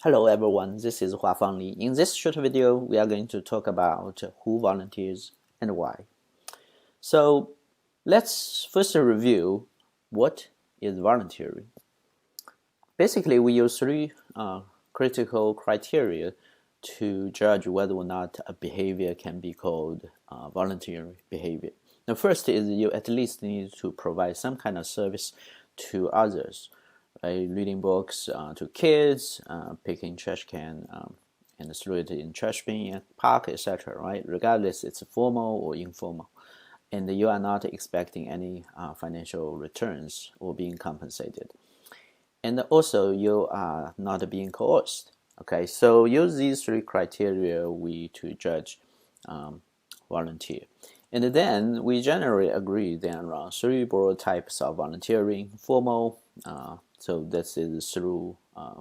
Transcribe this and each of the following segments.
Hello everyone, this is Huafang Li. In this short video, we are going to talk about who volunteers and why. So let's first review what is volunteering. Basically, we use three critical criteria to judge whether or not a behavior can be called voluntary behavior. The first is you at least need to provide some kind of service to others. Reading books to kids, picking trash can and throw it in trash bin at park, etc. Right, regardless it's formal or informal, and you are not expecting any financial returns or being compensated, and also you are not being coerced. Okay, so use these three criteria to judge volunteer. And then we generally agree then around three broad types of volunteering: formal, so this is through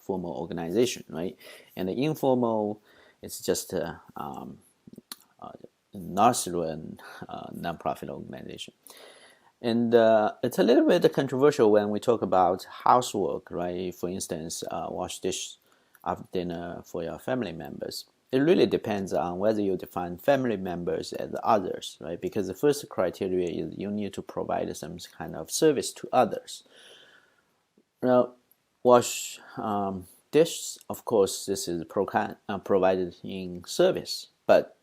formal organization, right? And the informal, it's just not through a nonprofit organization. And it's a little bit controversial when we talk about housework, right? For instance, wash dish after dinner for your family members. It really depends on whether you define family members as others, right? Because the first criteria is you need to provide some kind of service to others. Now, wash dishes, of course, this is provided in service, but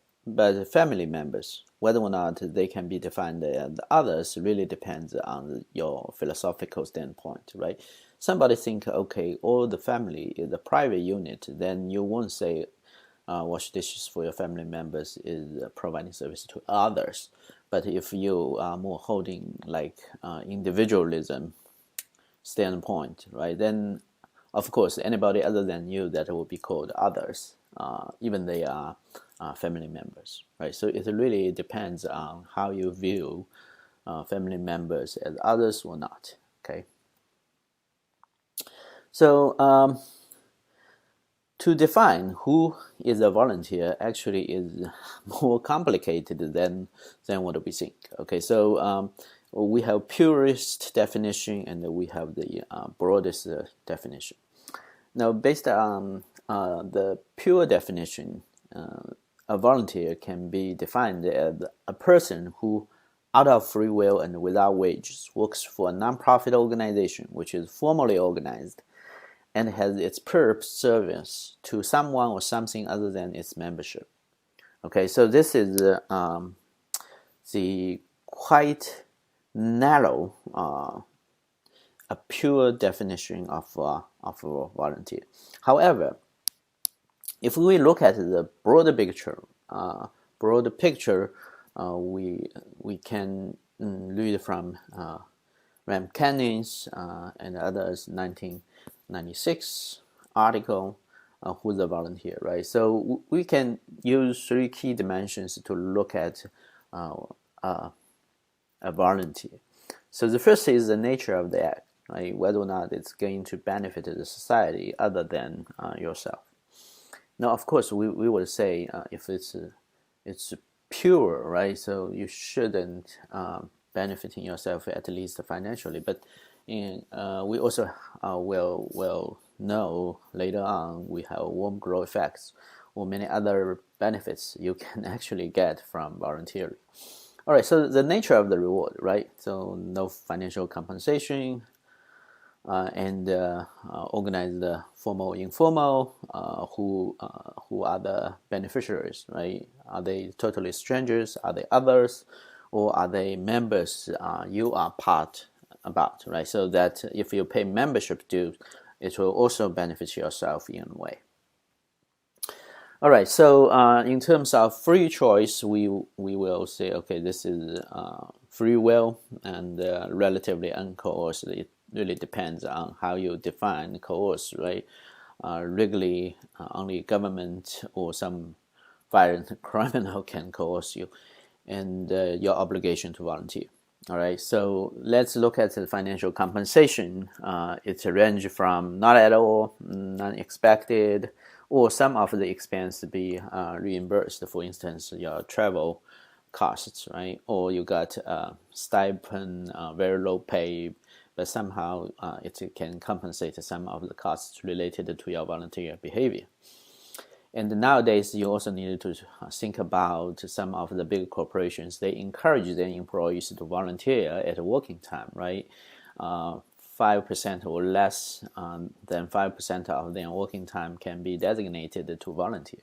family members, whether or not they can be defined as others, really depends on your philosophical standpoint, right? Somebody think, okay, all the family is a private unit, then you won't say wash dishes for your family members is providing service to others. But if you are more holding like individualism standpoint, right, then of course anybody other than you that will be called others, even they are family members, right? So it really depends on how you view family members as others or not. Okay, so to define who is a volunteer actually is more complicated than what we think. Okay, so we have purest definition and we have the broadest definition. Now, based on the pure definition, a volunteer can be defined as a person who, out of free will and without wages, works for a nonprofit organization which is formally organized and has its purpose service to someone or something other than its membership. Okay, so this is the quite narrow, a pure definition of a volunteer. However, if we look at the broader picture, we can read from Ram Cannon's and others 1996 article, Who's a Volunteer, right? So we can use three key dimensions to look at a volunteer. So the first is the nature of the act, right? Whether or not it's going to benefit the society other than yourself. Now, of course, we would say if it's pure, right? So you shouldn't benefiting yourself at least financially, but we also will know later on we have warm glow effects or many other benefits you can actually get from volunteering. All right, so the nature of the reward, right? So no financial compensation, and organize the formal, informal. Who are the beneficiaries, right? Are they totally strangers? Are they others, or are they members you are part about, right? So that if you pay membership dues, it will also benefit yourself in a way. All right, so in terms of free choice, we will say, okay, this is free will and relatively uncoerced. It really depends on how you define coerce, right? Legally, only government or some violent criminal can coerce you, and your obligation to volunteer. All right, so let's look at the financial compensation. It's a range from not at all, non-expected, or some of the expense to be reimbursed. For instance, your travel costs, right? Or you got stipend, very low pay, but somehow it can compensate some of the costs related to your volunteer behavior. And nowadays, you also need to think about some of the big corporations. They encourage their employees to volunteer at working time, right? 5% or less than 5% of their working time can be designated to volunteer.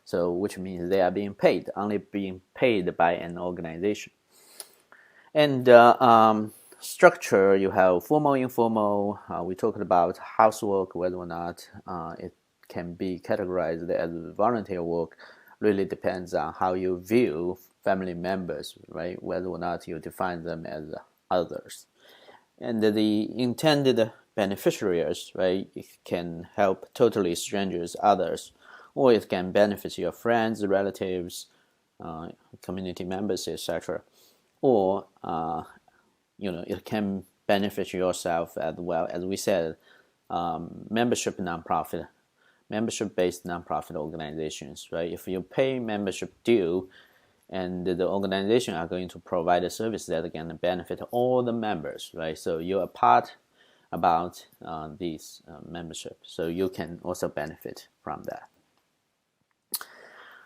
So, which means they are only being paid by an organization. And structure, you have formal, informal. We talked about housework, whether or not it can be categorized as volunteer work. Really depends on how you view family members, right? Whether or not you define them as others. And the intended beneficiaries, right? It can help totally strangers, others, or it can benefit your friends, relatives, community members, etc. Or it can benefit yourself as well. As we said, membership-based nonprofit organizations, right? If you pay membership due, and the organization are going to provide a service that can benefit all the members, right? So you are part about these membership, so you can also benefit from that.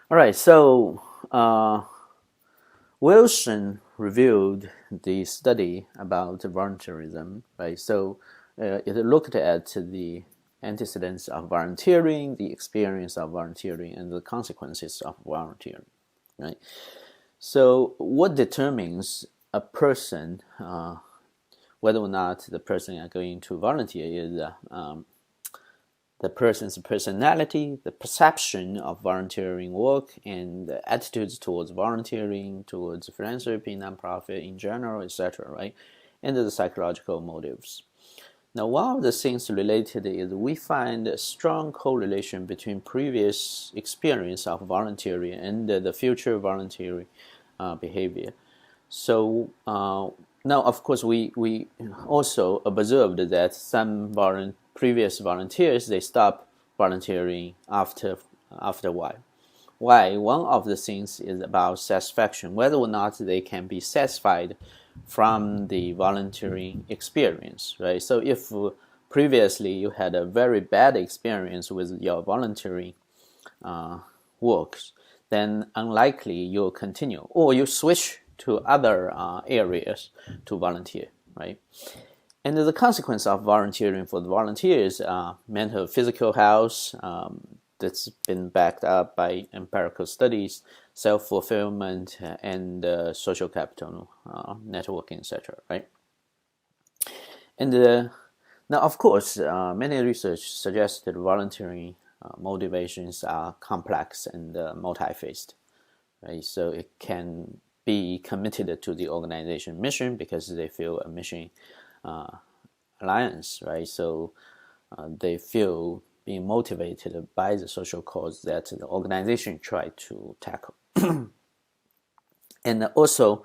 All right, so Wilson reviewed the study about volunteerism, right? So it looked at the antecedents of volunteering, the experience of volunteering, and the consequences of volunteering, right? So what determines a person, whether or not the person are going to volunteer, is the person's personality, the perception of volunteering work, and the attitudes towards volunteering, towards philanthropy, nonprofit in general, etc., right? And the psychological motives. Now, one of the things related is we find a strong correlation between previous experience of volunteering and the future voluntary behavior. So now, of course, we also observed that some previous volunteers, they stop volunteering after a while. Why? One of the things is about satisfaction, whether or not they can be satisfied from the volunteering experience, right? So if previously you had a very bad experience with your volunteering works, then unlikely you'll continue, or you switch to other areas to volunteer, right? And the consequence of volunteering for the volunteers are mental, physical health, that's been backed up by empirical studies, self-fulfillment, and social capital, networking, etc., right? And now, of course, many research suggests that volunteering motivations are complex and multi-phased, right? So it can be committed to the organization mission because they feel a mission alliance, right? So they feel being motivated by the social cause that the organization tried to tackle. And also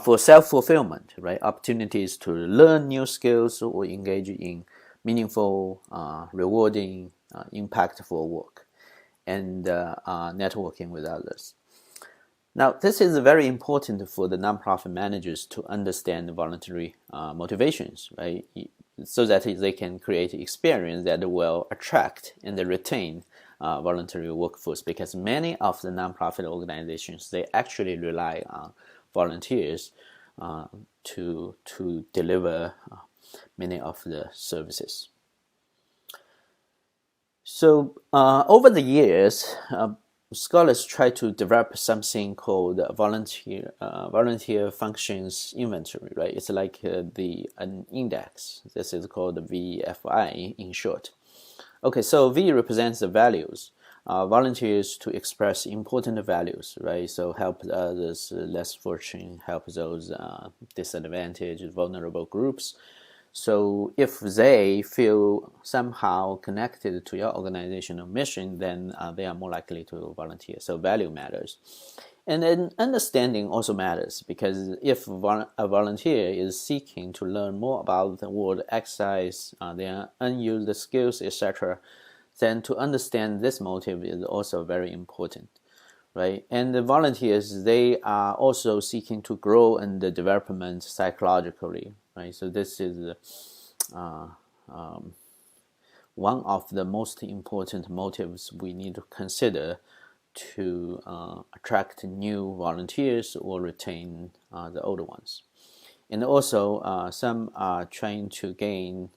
for self-fulfillment, right? Opportunities to learn new skills or engage in meaningful, rewarding, impactful work, and networking with others. Now, this is very important for the nonprofit managers to understand voluntary motivations, right? So that they can create experience that will attract and retain voluntary workforce, because many of the nonprofit organizations, they actually rely on volunteers to deliver many of the services. So over the years, scholars try to develop something called volunteer functions inventory, right? It's like an index. This is called VFI in short. Okay, so V represents the values. Volunteers to express important values, right? So help others less fortunate, help those disadvantaged, vulnerable groups. So if they feel somehow connected to your organizational mission, then they are more likely to volunteer. So value matters. And then understanding also matters, because if a volunteer is seeking to learn more about the world, exercise, their unused skills, etc., then to understand this motive is also very important, right? And the volunteers, they are also seeking to grow in the development psychologically, right? So this is one of the most important motives we need to consider to attract new volunteers or retain the older ones. And also, some are trying to gain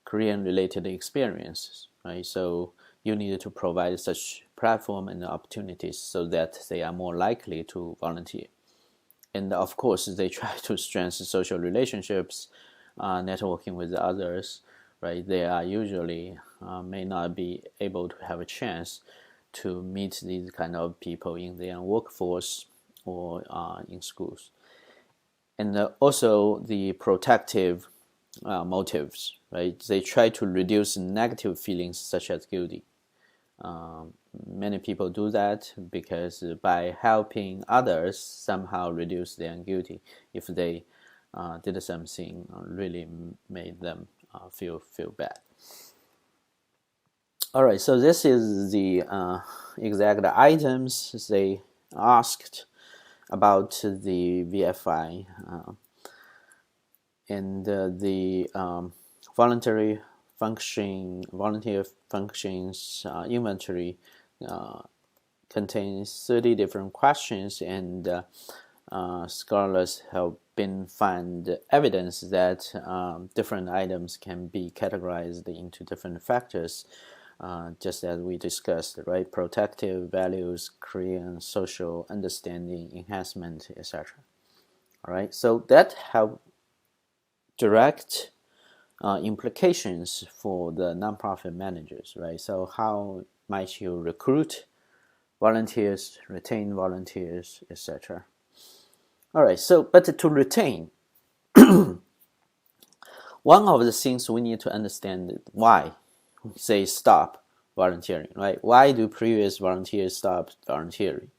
Korean-related experiences, right? So you need to provide such platform and opportunities so that they are more likely to volunteer. And of course, they try to strengthen social relationships, networking with others, right? They are usually may not be able to have a chance to meet these kind of people in their workforce or in schools. And also the protective motives, right? They try to reduce negative feelings such as guilty. Many people do that because by helping others somehow reduce their guilty if they did something really made them feel bad. All right, so this is the exact items they asked about the VFI and the volunteer functions inventory contains 30 different questions, and scholars have been found evidence that different items can be categorized into different factors, just as we discussed, right? Protective values, Korean social understanding, enhancement, etc. All right, so that have direct implications for the nonprofit managers, right? So how might you recruit volunteers, retain volunteers, etc. All right, so but to retain, one of the things we need to understand is why they stop volunteering, right? Why do previous volunteers stop volunteering?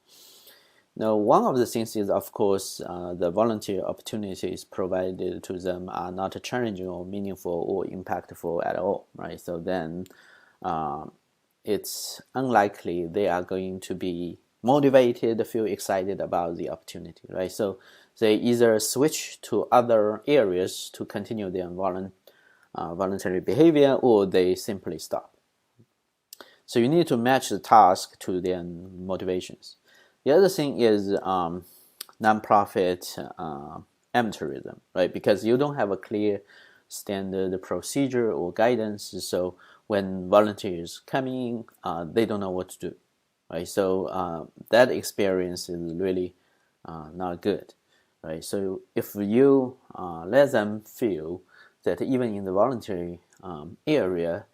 Now, one of the things is, of course, the volunteer opportunities provided to them are not challenging or meaningful or impactful at all, right? So then it's unlikely they are going to be motivated, feel excited about the opportunity, right? So they either switch to other areas to continue their voluntary behavior, or they simply stop. So you need to match the task to their motivations. The other thing is nonprofit amateurism, right? Because you don't have a clear standard procedure or guidance. So when volunteers come in, they don't know what to do, right? So that experience is really not good, right? So if you let them feel that even in the voluntary area,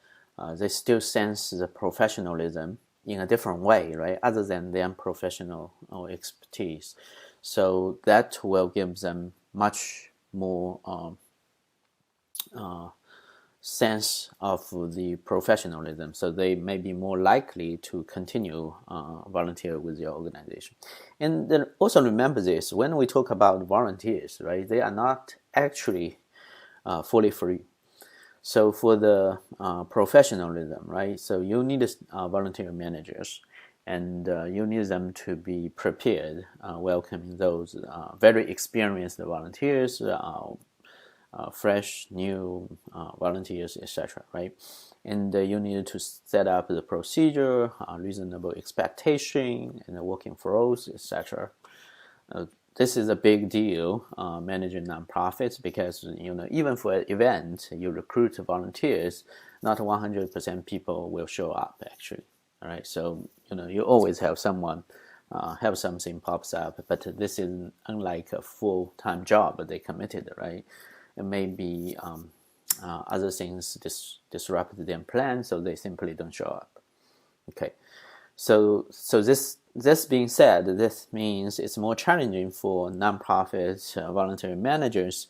they still sense the professionalism in a different way, right? Other than their professional or expertise. So that will give them much more sense of the professionalism. So they may be more likely to continue volunteer with your organization. And then also remember this, when we talk about volunteers, right? They are not actually fully free. So for the professionalism, right? So you need volunteer managers, and you need them to be prepared, welcoming those very experienced volunteers, fresh, new volunteers, etc. Right? And you need to set up the procedure, reasonable expectation, and the working flows, etc. This is a big deal managing nonprofits, because even for an event you recruit volunteers, not 100% people will show up actually. All right, so you always have someone have something pops up, but this is unlike a full-time job they committed, right? It may be other things disrupt their plan, so they simply don't show up. Okay, so this being said, this means it's more challenging for nonprofit voluntary managers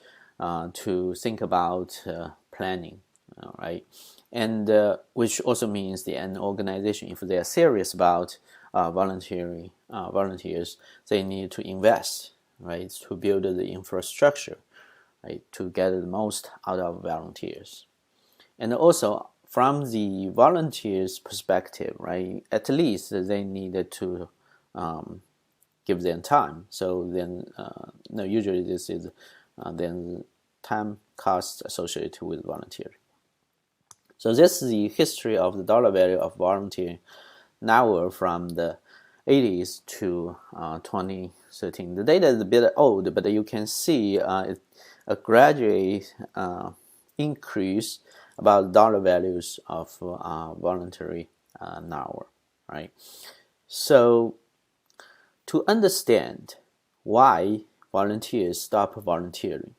to think about planning, right? And which also means an organization, if they are serious about volunteers, they need to invest, right, to build the infrastructure, right, to get the most out of volunteers. And also, from the volunteers' perspective, right, at least they needed to give them time. So then, usually this is then time costs associated with volunteering. So this is the history of the dollar value of volunteering now from the 80s to 2013. The data is a bit old, but you can see a gradual increase about dollar values of voluntary now, right? So to understand why volunteers stop volunteering,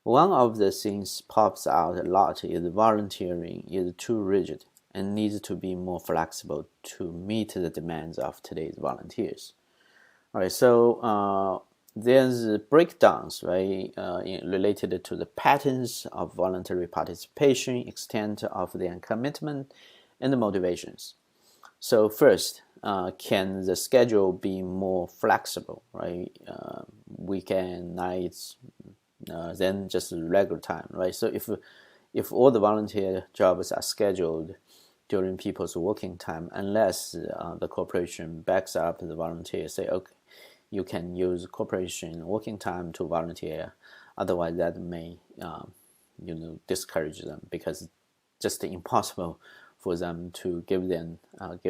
one of the things pops out a lot is volunteering is too rigid and needs to be more flexible to meet the demands of today's volunteers. All right, so there's breakdowns, right, related to the patterns of voluntary participation, extent of their commitment, and the motivations. So first, can the schedule be more flexible, right? Weekend, nights, than just regular time, right? So if all the volunteer jobs are scheduled during people's working time, unless the corporation backs up the volunteer, say, okay, you can use corporation working time to volunteer. Otherwise, that may discourage them, because it's just impossible for them to give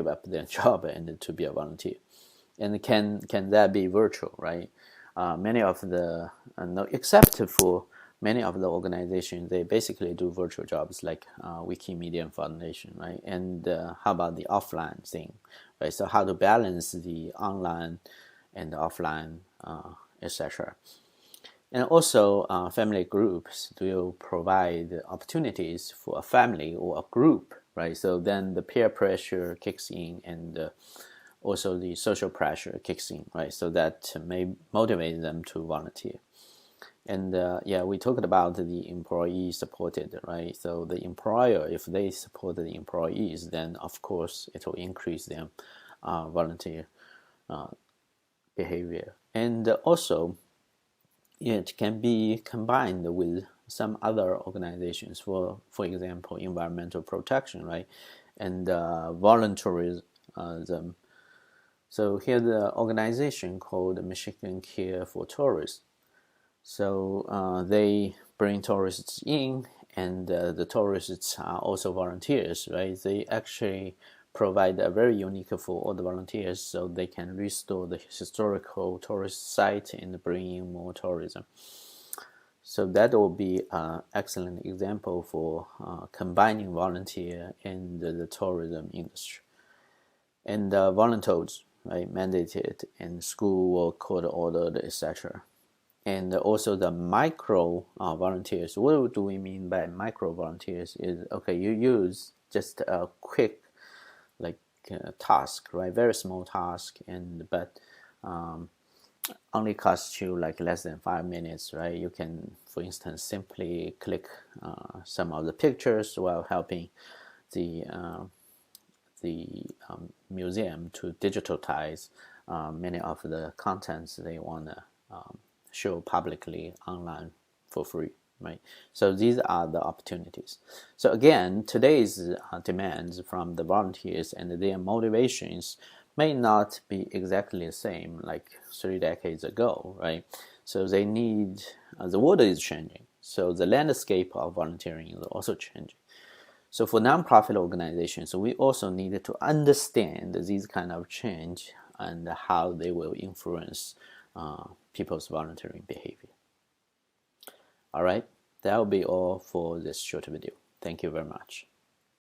up their job and to be a volunteer. And can that be virtual, right? Many of the, except for many of the organizations, they basically do virtual jobs like Wikimedia Foundation, right? And how about the offline thing, right? So how to balance the online and the offline, etc. And also family groups will provide opportunities for a family or a group, right? So then the peer pressure kicks in, and also the social pressure kicks in, right? So that may motivate them to volunteer. And we talked about the employee supported, right? So the employer, if they support the employees, then of course it will increase their volunteer behavior. And also it can be combined with some other organizations, for example, environmental protection, right? And voluntarism. So here's the organization called Michigan Care for Tourists. So they bring tourists in, and the tourists are also volunteers, right? They actually provide a very unique for all the volunteers, so they can restore the historical tourist site and bring in more tourism. So that will be an excellent example for combining volunteer and the tourism industry. And volunteers, right, mandated, and school or court ordered, etc. And also the micro volunteers. What do we mean by micro volunteers? Is, okay, you use just a quick task, right? Very small task, but only costs you like less than 5 minutes, right? You can, for instance, simply click some of the pictures while helping the museum to digitize many of the contents they want to show publicly online for free, right? So these are the opportunities. So again, today's demands from the volunteers and their motivations may not be exactly the same like 3 decades ago, right? So they need, the world is changing, so the landscape of volunteering is also changing. So for nonprofit organizations, we also need to understand these kind of change and how they will influence people's volunteering behavior. All right, that will be all for this short video. Thank you very much.